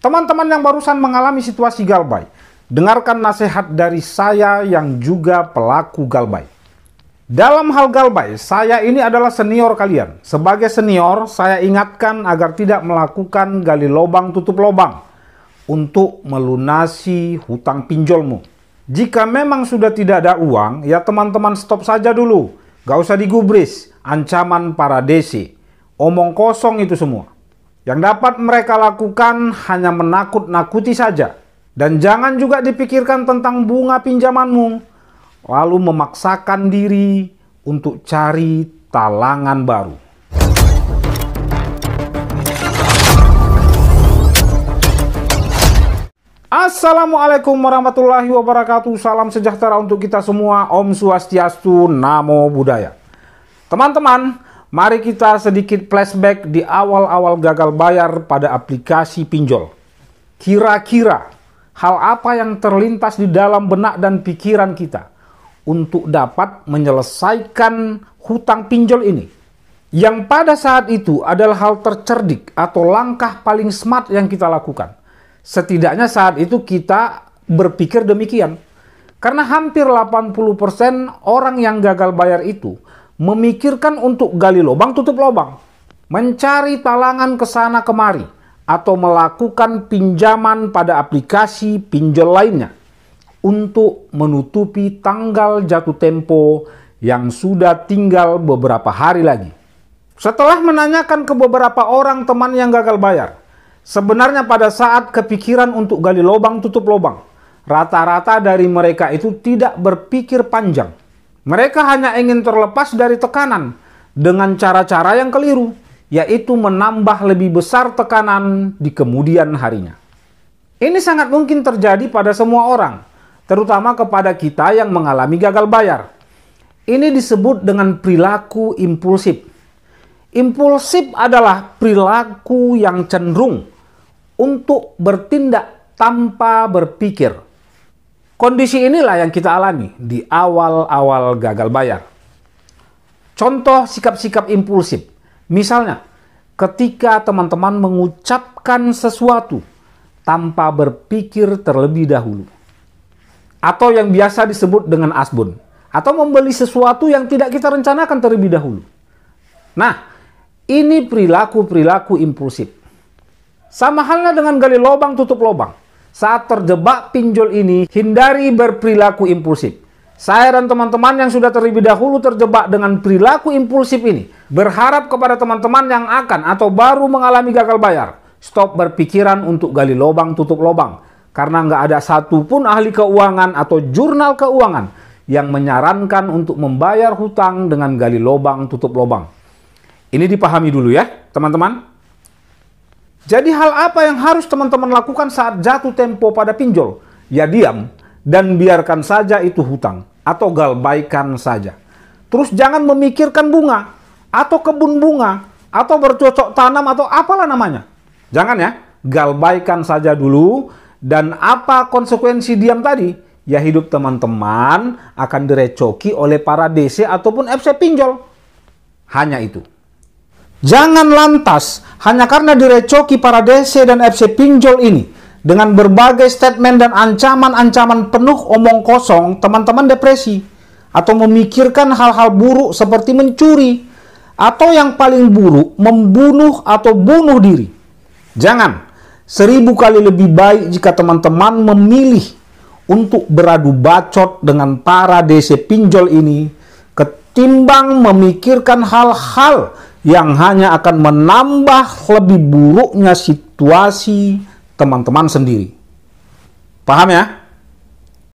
Teman-teman yang barusan mengalami situasi galbay, dengarkan nasihat dari saya yang juga pelaku galbay. Dalam hal galbay, saya ini adalah senior kalian. Sebagai senior, saya ingatkan agar tidak melakukan gali lubang tutup lubang untuk melunasi hutang pinjolmu. Jika memang sudah tidak ada uang, ya teman-teman stop saja dulu. Gak usah digubris, ancaman para DC. Omong kosong itu semua. Yang dapat mereka lakukan hanya menakut-nakuti saja. Dan jangan juga dipikirkan tentang bunga pinjamanmu, lalu memaksakan diri untuk cari talangan baru. Assalamualaikum warahmatullahi wabarakatuh. Salam sejahtera untuk kita semua. Om Swastiastu, Namo Buddhaya. Teman-teman, mari kita sedikit flashback di awal-awal gagal bayar pada aplikasi pinjol. Kira-kira hal apa yang terlintas di dalam benak dan pikiran kita untuk dapat menyelesaikan hutang pinjol ini? Yang pada saat itu adalah hal tercerdik atau langkah paling smart yang kita lakukan. Setidaknya saat itu kita berpikir demikian. Karena hampir 80% orang yang gagal bayar itu memikirkan untuk gali lubang tutup lubang, mencari talangan ke sana kemari, atau melakukan pinjaman pada aplikasi pinjol lainnya untuk menutupi tanggal jatuh tempo yang sudah tinggal beberapa hari lagi. Setelah menanyakan ke beberapa orang teman yang gagal bayar, sebenarnya pada saat kepikiran untuk gali lubang tutup lubang, rata-rata dari mereka itu tidak berpikir panjang. Mereka hanya ingin terlepas dari tekanan dengan cara-cara yang keliru, yaitu menambah lebih besar tekanan di kemudian harinya. Ini sangat mungkin terjadi pada semua orang, terutama kepada kita yang mengalami gagal bayar. Ini disebut dengan perilaku impulsif. Impulsif adalah perilaku yang cenderung untuk bertindak tanpa berpikir. Kondisi inilah yang kita alami di awal-awal gagal bayar. Contoh sikap-sikap impulsif. Misalnya, ketika teman-teman mengucapkan sesuatu tanpa berpikir terlebih dahulu. Atau yang biasa disebut dengan asbun. Atau membeli sesuatu yang tidak kita rencanakan terlebih dahulu. Nah, ini perilaku-perilaku impulsif. Sama halnya dengan gali lubang tutup lubang. Saat terjebak pinjol ini, hindari berperilaku impulsif. Saya dan teman-teman yang sudah terlebih dahulu terjebak dengan perilaku impulsif ini, berharap kepada teman-teman yang akan atau baru mengalami gagal bayar, stop berpikiran untuk gali lubang tutup lubang. Karena nggak ada satupun ahli keuangan atau jurnal keuangan yang menyarankan untuk membayar hutang dengan gali lubang tutup lubang. Ini dipahami dulu ya, teman-teman. Jadi hal apa yang harus teman-teman lakukan saat jatuh tempo pada pinjol? Ya diam dan biarkan saja itu hutang atau galbaikan saja. Terus jangan memikirkan bunga atau kebun bunga atau bercocok tanam atau apalah namanya. Jangan ya, galbaikan saja dulu. Dan apa konsekuensi diam tadi? Ya hidup teman-teman akan direcoki oleh para DC ataupun FC pinjol. Hanya itu. Jangan lantas hanya karena direcoki para DC dan FC pinjol ini dengan berbagai statement dan ancaman-ancaman penuh omong kosong, teman-teman depresi atau memikirkan hal-hal buruk seperti mencuri atau yang paling buruk membunuh atau bunuh diri. Jangan. 1000 kali lebih baik jika teman-teman memilih untuk beradu bacot dengan para DC pinjol ini ketimbang memikirkan hal-hal yang hanya akan menambah lebih buruknya situasi teman-teman sendiri. Paham ya?